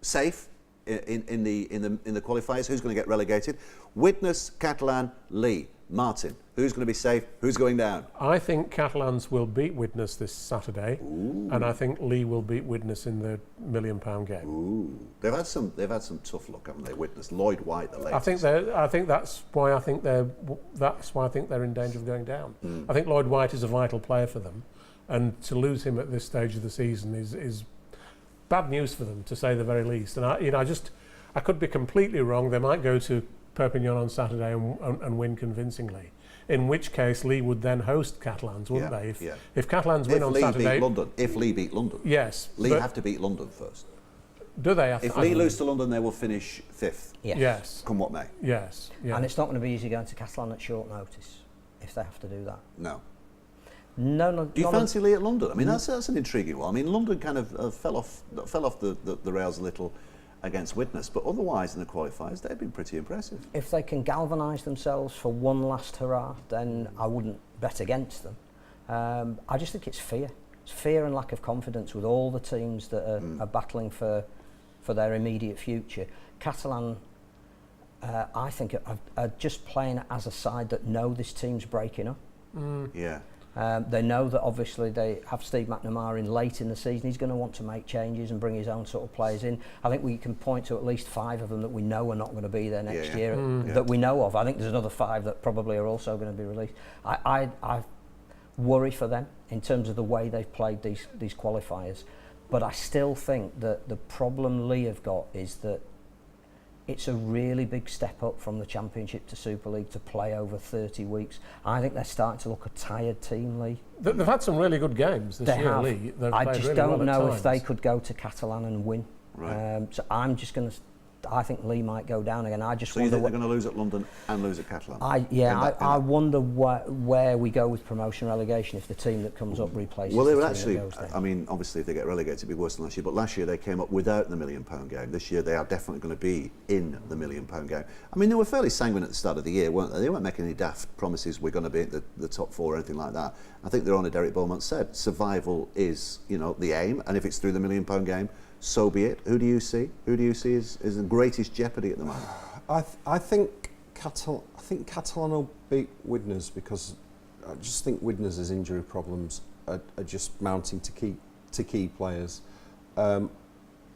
safe in the qualifiers, who's going to get relegated. Widnes, Caplan, Leigh, Martyn. Who's going to be safe? Who's going down? I think Catalans will beat Widnes this Saturday, and I think Leigh will beat Widnes in the £1 million game. Ooh, they've had some tough luck, haven't they? Widnes, Lloyd White, the latest. I think that's why I think they're in danger of going down. I think Lloyd White is a vital player for them, and to lose him at this stage of the season is bad news for them, to say the very least. And I could be completely wrong. They might go to Perpignan on Saturday and win convincingly. In which case, Leigh would then host Catalans, wouldn't they? If Catalans win on Saturday... If Leigh beat London. Yes. Leigh have to beat London first. Do they? If Leigh lose to London, they will finish 5th. Yes. Come what may. Yes. And it's not going to be easy going to Catalan at short notice, if they have to do that. No. No. Do you fancy Leigh at London? I mean, that's an intriguing one. I mean, London kind of fell off the rails a little against Widnes, but otherwise in the qualifiers they've been pretty impressive. If they can galvanise themselves for one last hurrah, then I wouldn't bet against them. I just think it's fear. It's fear and lack of confidence with all the teams that are battling for their immediate future. Catalan, I think, are just playing as a side that know this team's breaking up. Yeah. They know that obviously they have Steve McNamara in late in the season. He's going to want to make changes and bring his own sort of players in. I think we can point to at least 5 of them that we know are not going to be there next year, that we know of. I think there's another 5 that probably are also going to be released. I worry for them in terms of the way they've played these qualifiers. But I still think that the problem Leigh have got is that it's a really big step up from the Championship to Super League to play over 30 weeks. I think they're starting to look a tired team, Leigh. They've had some really good games this year, Leigh. I just don't know if they could go to Catalan and win. Right. So I'm just going to... I think Leigh might go down again. So you think they're going to lose at London and lose at Catalan? I wonder where we go with promotion relegation if the team that comes up replaces the team that goes down. I mean, obviously if they get relegated it'll be worse than last year, but last year they came up without the £1 million game. This year they are definitely going to be in the £1 million game. I mean, they were fairly sanguine at the start of the year, weren't they? They weren't making any daft promises we're going to be at the top 4 or anything like that. I think their owner Derek Beaumont said survival is, the aim, and if it's through the £1 million game, so be it. Who do you see? Who do you see is the greatest jeopardy at the moment? I think Catalan will beat Widnes, because I just think Widnes' injury problems are just mounting to key players, and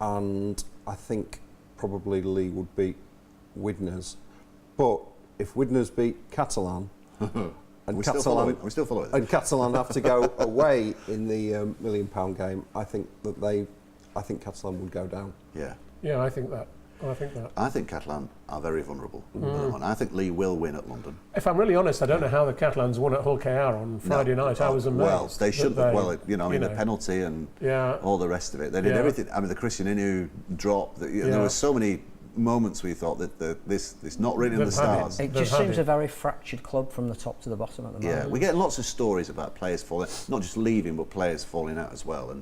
I think probably Leigh would beat Widnes. But if Widnes beat Catalan and Catalan have to go away in the £1 million game, I think Catalan would go down. Yeah. Yeah, I think that. I think that. I think Caplan are very vulnerable. I think Lee will win at London. If I'm really honest, I don't know how the Catalans won at Hull KR on Friday night. I was amazed. Well, they should have. Well, the penalty and all the rest of it. They did everything. I mean, the Christian Inu drop. There were so many moments we thought that this not written in the stars. It just seems a very fractured club from the top to the bottom at the moment. Yeah, we're getting lots of stories about players falling, not just leaving, but players falling out as well.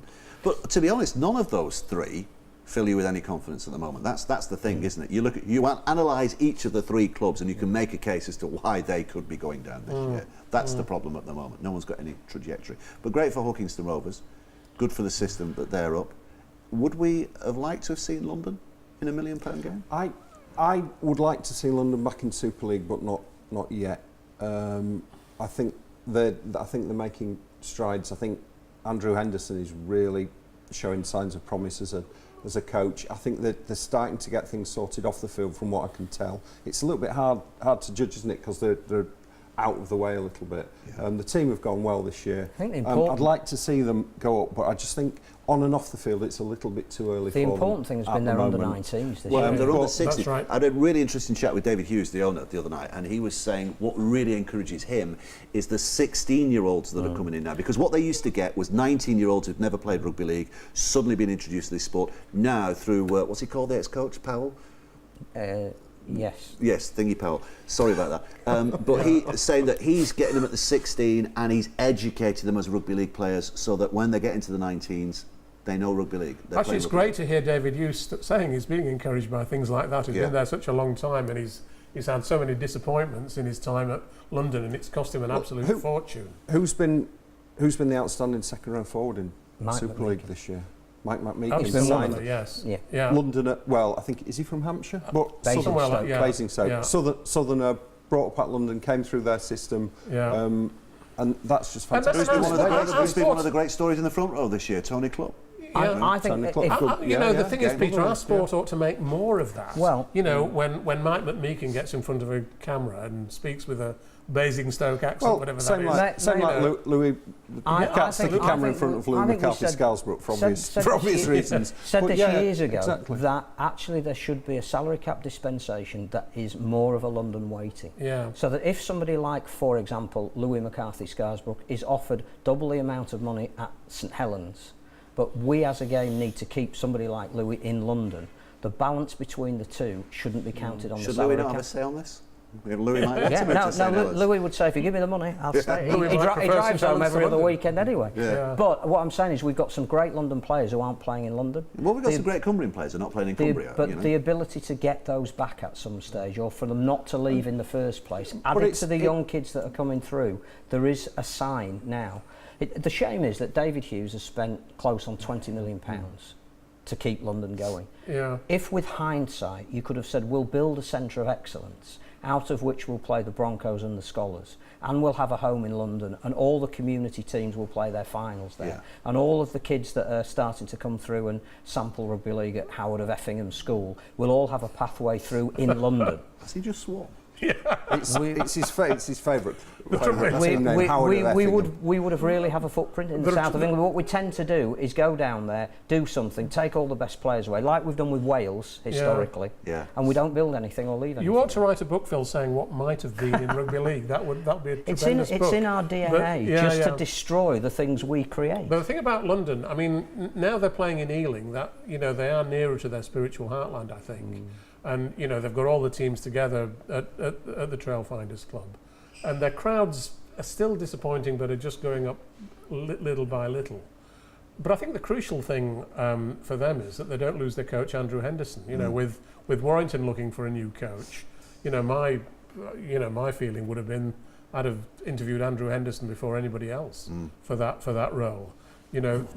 But to be honest, none of those three fill you with any confidence at the moment. That's the thing, isn't it? You analyse each of the three clubs and you can make a case as to why they could be going down this year. That's the problem at the moment. No one's got any trajectory. But great for Hawkinston Rovers. Good for the system that they're up. Would we have liked to have seen London in a £1 million game? I would like to see London back in Super League, but not yet. I think they're making strides. I think Andrew Henderson is really showing signs of promise as a coach. I think that they're starting to get things sorted off the field, from what I can tell. It's a little bit hard to judge, isn't it? Because they're out of the way a little bit. Yeah. The team have gone well this year. I think I'd like to see them go up, but I just think on and off the field it's a little bit too early for them. The important thing has been their under-19s this year. They're under 16s. That's right. I had a really interesting chat with David Hughes, the owner, the other night, and he was saying what really encourages him is the 16-year-olds that are coming in now, because what they used to get was 19-year-olds who'd never played rugby league suddenly being introduced to this sport. Now through what's he called, the ex-coach, Powell? Yes. Yes, Thingy Powell. Sorry about that. But he's saying that he's getting them at the 16 and he's educating them as rugby league players so that when they get into the 19s, they know rugby league. Actually, it's great to hear David Hughes saying he's being encouraged by things like that. He's been there such a long time, and he's had so many disappointments in his time at London, and it's cost him an absolute fortune. Who's been the outstanding second row forward in Super League this year? Mike McMeekin. He's been signed. Yes. Yeah. London. I think, is he from Hampshire? But Basingstoke. Southerner, brought up at London, came through their system. Yeah. And that's just fantastic. Who's been one of the great stories in the front row this year? Tony Club. I think the thing is, Peter, our sport ought to make more of that. Well, when Mike McMeekin gets in front of a camera and speaks with a Basingstoke accent, whatever that is. Same like Louis. You can't stick a camera in front of Louis McCarthy-Scarisbrook for obvious reasons. Said this years ago that actually there should be a salary cap dispensation that is more of a London weighting. Yeah. So that if somebody like, for example, Louis McCarthy-Scarisbrook is offered double the amount of money at St Helens, but we as a game need to keep somebody like Louis in London, the balance between the two shouldn't be counted on the salary cap. Should Louis not have a say on this? Louis might Louis would say, if you give me the money, I'll stay. He drives home every other weekend anyway. Yeah. But what I'm saying is we've got some great London players who aren't playing in London. Well, we've got some great Cumbrian players who are not playing in Cumbria. But the ability to get those back at some stage, or for them not to leave in the first place, added to the young kids that are coming through, there is a sign now. The shame is that David Hughes has spent close on £20 million to keep London going. Yeah. If with hindsight you could have said, we'll build a centre of excellence out of which we'll play the Broncos and the Scholars, and we'll have a home in London, and all the community teams will play their finals there, and all of the kids that are starting to come through and sample rugby league at Howard of Effingham School will all have a pathway through in London. Has he just sworn? Yeah. It's his favourite team name, we would have really have a footprint in the south of England. What we tend to do is go down there, do something, take all the best players away, like we've done with Wales historically, and we don't build anything or leave anything. You ought to write a book, Phil, saying what might have been in rugby league. That would be a tremendous book. It's in our DNA, to destroy the things we create. But the thing about London, I mean, now they're playing in Ealing, that they are nearer to their spiritual heartland, I think. And they've got all the teams together at the Trailfinders Club, and their crowds are still disappointing, but are just going up little by little. But I think the crucial thing for them is that they don't lose their coach Andrew Henderson. With Warrington looking for a new coach, my feeling would have been I'd have interviewed Andrew Henderson before anybody else for that role.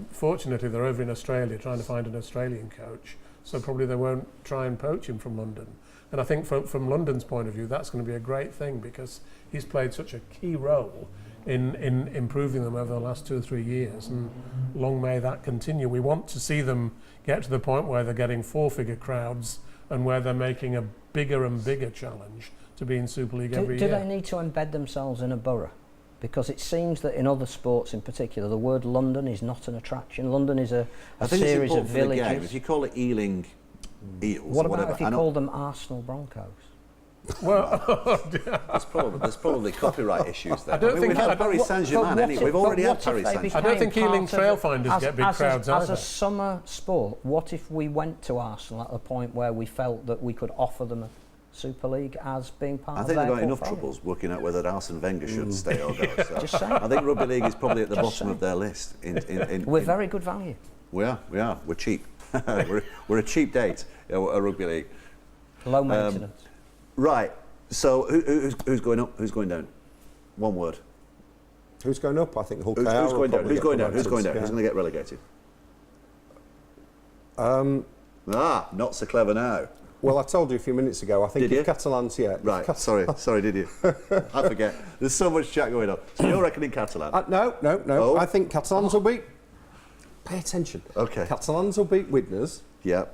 Fortunately they're over in Australia trying to find an Australian coach. So probably they won't try and poach him from London. And I think from London's point of view, that's going to be a great thing, because he's played such a key role in improving them over the last 2 or 3 years. And long may that continue. We want to see them get to the point where they're getting 4-figure crowds and where they're making a bigger and bigger challenge to be in Super League every year. Do they need to embed themselves in a borough? Because it seems that in other sports in particular, the word London is not an attraction. London is a series of villages. If you call it Ealing Eels. What or about whatever. if you called them Arsenal Broncos? Well, there's probably copyright issues there. I don't think we've had Paris Saint-Germain anyway. We've already had Paris Saint-Germain. I don't think Ealing Trailfinders get big crowds As either. a summer sport, what if we went to Arsenal at a point where we felt that we could offer them a Super League as being part of their I think they've got enough portfolio? troubles working out whether Arsene Wenger should stay or go. So Just saying. I think Rugby League is probably at the Just bottom saying. of their list. We're very good value. We are. We're cheap. we're a cheap date at Rugby League. Low maintenance. Right. So who's going up? Who's going down? One word. Who's going up? I think Hull Who's KR going down? will Who's going down? probably Who's get going down? promoted, Who's going to get relegated? Not so clever now. Well, I told you a few minutes ago. I think Did if you? Catalans, Right. Sorry. Did you? I forget. There's so much chat going on. So you're reckoning Catalan? No. Oh. I think Catalans will beat. Pay attention. Okay. Catalans will beat Widnes. Yeah.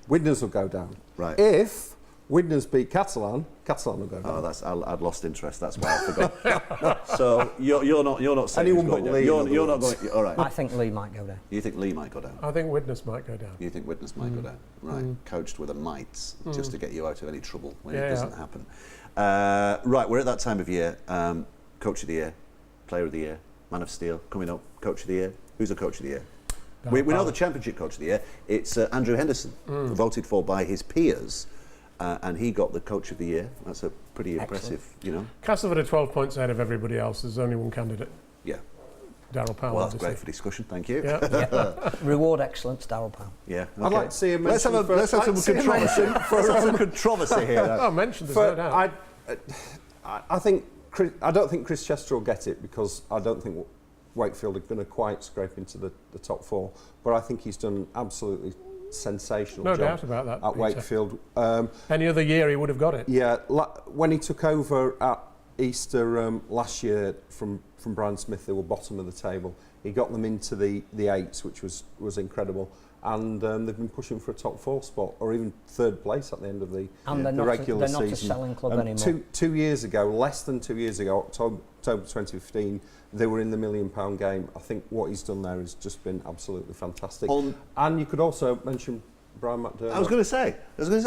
Widnes will go down. Right. If Widnes beat Catalan will go down. I'd lost interest. That's why I forgot. So you're not saying Anyone who's going but down. Lee, You're in not other going. All right. I think Lee might go down. You think Lee might go down? I think Widnes might go down. You think Widnes might go down? Right. Coached with a mites just to get you out of any trouble when it doesn't happen. Right. We're at that time of year. Coach of the year, Player of the year, Man of Steel coming up. Coach of the year. Who's the Coach of the year? We know the Championship Coach of the Year. It's Andrew Henderson, voted for by his peers, and he got the Coach of the Year. That's a pretty impressive, Castleford are 12 points ahead of everybody else. There's only one candidate. Yeah. Darryl Powell. Well, that's obviously. great for discussion. Thank you. Yeah. Reward excellence, Darryl Powell. Yeah. Okay. I'd like to see a mention. Let's have some controversy. Let's have some controversy here. Oh, mentioned, there's no doubt. I don't think Chris Chester will get it because I don't think Wakefield are going to quite scrape into the top four, but I think he's done an absolutely sensational No job doubt about that, at Peter. Wakefield. Any other year he would have got it. Yeah, when he took over at Easter last year from Brian Smith, they were bottom of the table. He got them into the eights, which was incredible. And they've been pushing for a top four spot, or even third place at the end of the regular season. They're not a selling club anymore. 2 years ago, less than 2 years ago, October 2015, they were in the £1 million game. I think what he's done there has just been absolutely fantastic. And you could also mention Brian McDermott. I was going to say,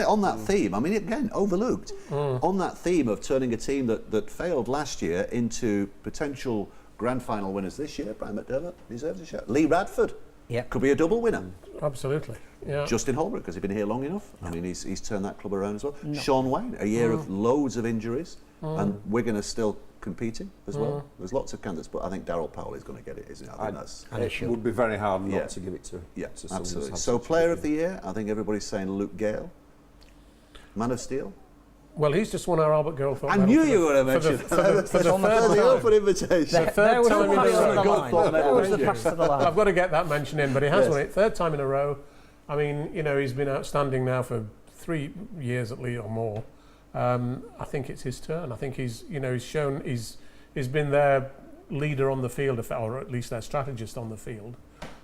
on that theme, I mean, again, overlooked, on that theme of turning a team that failed last year into potential grand final winners this year, Brian McDermott deserves a shot. Lee Radford could be a double winner. Absolutely. Yeah. Justin Holbrook, has he been here long enough? I mean, he's turned that club around as well. Sean Wayne, a year of loads of injuries, and Wigan are still competing as well. There's lots of candidates, but I think Darryl Powell is going to get it, isn't it? I think it would be very hard not to give it to. Yeah, to someone absolutely. who's had So, such a Player good of the Year, I think everybody's saying Luke Gale. Man of Steel. Well, he's just won our Albert Goldthorpe I medal knew for you the- were going to mention for the third the time. open invitation. There was the time in a pass row. to the line. There was the pass to the line. I've got to get that mention in, but he has Yes. won it third time in a row. I mean, he's been outstanding now for 3 years at least or more. I think it's his turn. I think he's shown he's been their leader on the field, or at least their strategist on the field,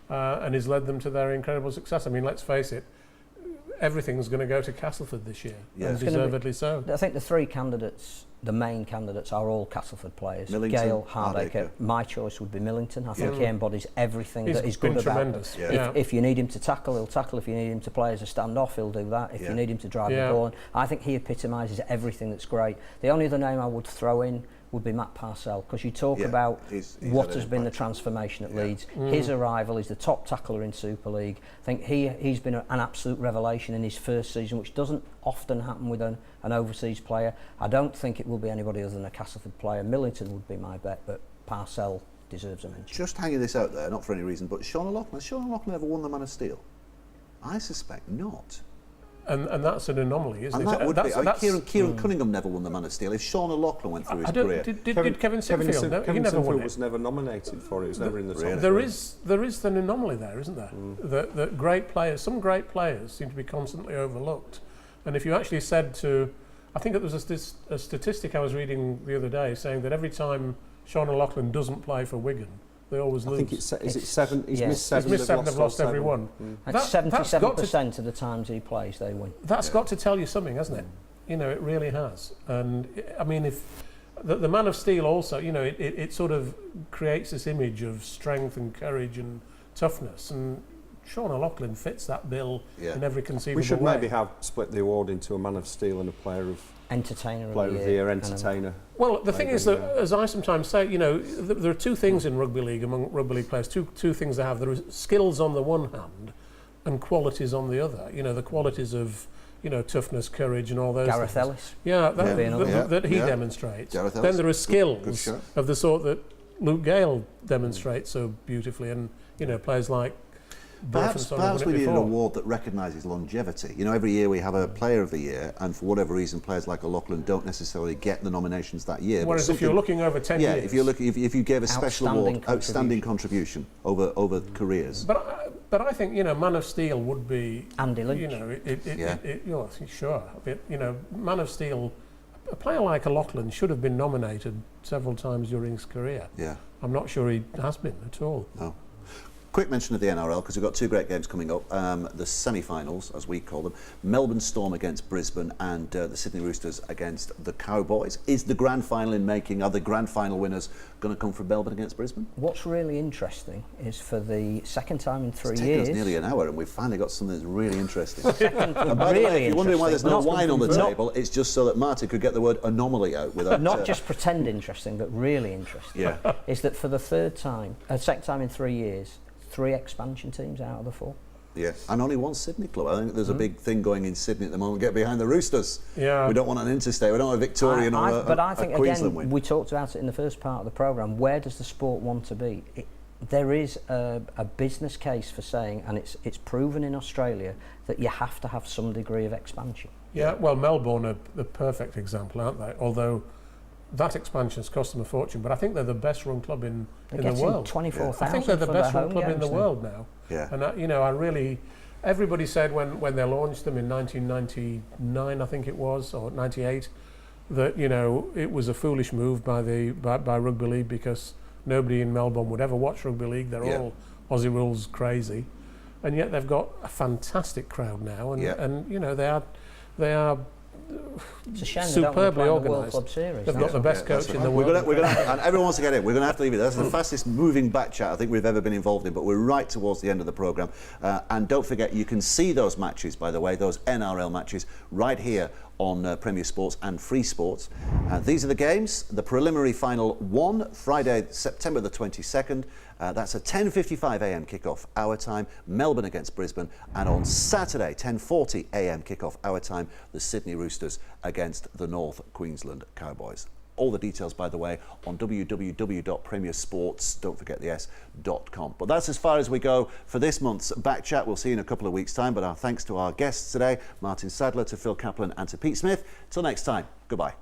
and has led them to their incredible success. I mean, let's face it, everything's going to go to Castleford this year, and deservedly so. I think the three candidates, the main candidates, are all Castleford players. Millington, Gale, Hardacre. Hardacre. My choice would be Millington. I think he embodies everything that is been good about him. tremendous. Yeah. If you need him to tackle, he'll tackle. If you need him to play as a stand-off, he'll do that. If you need him to drive the ball, I think he epitomises everything that's great. The only other name I would throw in would be Matt Parcell, because you talk about he's what had an has been the impact. transformation at Leeds. His arrival, he's the top tackler in Super League. I think he's been an absolute revelation in his first season, which doesn't often happen with an overseas player. I don't think it will be anybody other than a Castleford player. Millington would be my bet, but Parcell deserves a mention. Just hanging this out there, not for any reason, but Sean O'Loughlin. Has Sean O'Loughlin ever won the Man of Steel? I suspect not. And that's an anomaly, isn't And it? that would be. That's- Kieran Cunningham never won the Man of Steel. If Sean O'Loughlin went through his I don't, career, did Kevin Sinfield? No, he Kevin never won Sinfield it. was never nominated for it. He was never in the top. Really? There is an anomaly there, isn't there? That great players, some great players, seem to be constantly overlooked. And if you actually said to, I think it was a statistic I was reading the other day saying that every time Sean O'Loughlin doesn't play for Wigan, they always lose. I think is it 7? He's missed 7. He's missed 7. They've lost every one. That's 77% of the times he plays, they win. That's got to tell you something, hasn't it? It really has. And I mean, if the Man of Steel also, it sort of creates this image of strength and courage and toughness. And Sean O'Loughlin fits that bill in every conceivable way. We should maybe have split the award into a Man of Steel and a Player of Entertainer of the Year, Entertainer. Well, the thing is that, as I sometimes say, there are two things in rugby league among rugby league players. Two things they have. There are skills on the one hand, and qualities on the the qualities of toughness, courage, and all those. Gareth things. Ellis. That he demonstrates. Then there are skills of the sort that Luke Gale demonstrates so beautifully, and players like. Perhaps we need an award that recognises longevity. Every year we have a Player of the Year, and for whatever reason, players like O'Loughlin don't necessarily get the nominations that year. Whereas if you're looking over 10 years, if you gave a special award, outstanding contribution over careers. But I think Man of Steel would be Andy Lynch. Sure. Man of Steel. A player like O'Loughlin should have been nominated several times during his career. Yeah. I'm not sure he has been at all. No. Quick mention of the NRL, because we've got two great games coming up. The semi-finals, as we call them. Melbourne Storm against Brisbane and the Sydney Roosters against the Cowboys. Is the grand final in making? Are the grand final winners going to come from Melbourne against Brisbane? What's really interesting is for the second time in 3 years... It's taken us nearly an hour and we've finally got something that's really interesting. And by the way, if you're wondering why there's no wine on the table, it's just so that Martyn could get the word anomaly out without... Not just pretend interesting, but really interesting. Yeah. Is that for the second time in 3 years, 3 expansion teams out of the 4. Yeah, and only one Sydney club. I think there's a big thing going in Sydney at the moment. Get behind the Roosters. Yeah. We don't want an interstate. We don't want a Victorian or a Queensland win. We talked about it in the first part of the programme. Where does the sport want to be? There is a business case for saying, and it's proven in Australia, that you have to have some degree of expansion. Yeah, well, Melbourne are the perfect example, aren't they? Although that expansion's cost them a fortune, but I think they're the best run club in the world. 24,000. I think they're the best run club in the world now. Yeah. And I really, everybody said when they launched them in 1999, I think it was, or 98, that it was a foolish move by Rugby League, because nobody in Melbourne would ever watch Rugby League. They're all Aussie rules crazy, and yet they've got a fantastic crowd now, and they are. It's a shame superbly organised. They've got the best coach in the world. And everyone wants to get in. We're going to have to leave it. That's the fastest moving back chat I think we've ever been involved in, but we're right towards the end of the programme. And don't forget, you can see those matches, by the way, those NRL matches, right here on Premier Sports and Free Sports. These are the games. The preliminary final 1, Friday, September the 22nd. That's a 10:55 a.m. kickoff our time, Melbourne against Brisbane. And on Saturday, 10:40 a.m. kickoff our time, the Sydney Roosters against the North Queensland Cowboys. All the details, by the way, on www.premiersports, don't forget the S.com. But that's as far as we go for this month's Back Chat. We'll see you in a couple of weeks' time, but our thanks to our guests today, Martyn Sadler, to Phil Caplan and to Pete Smith. Till next time, goodbye.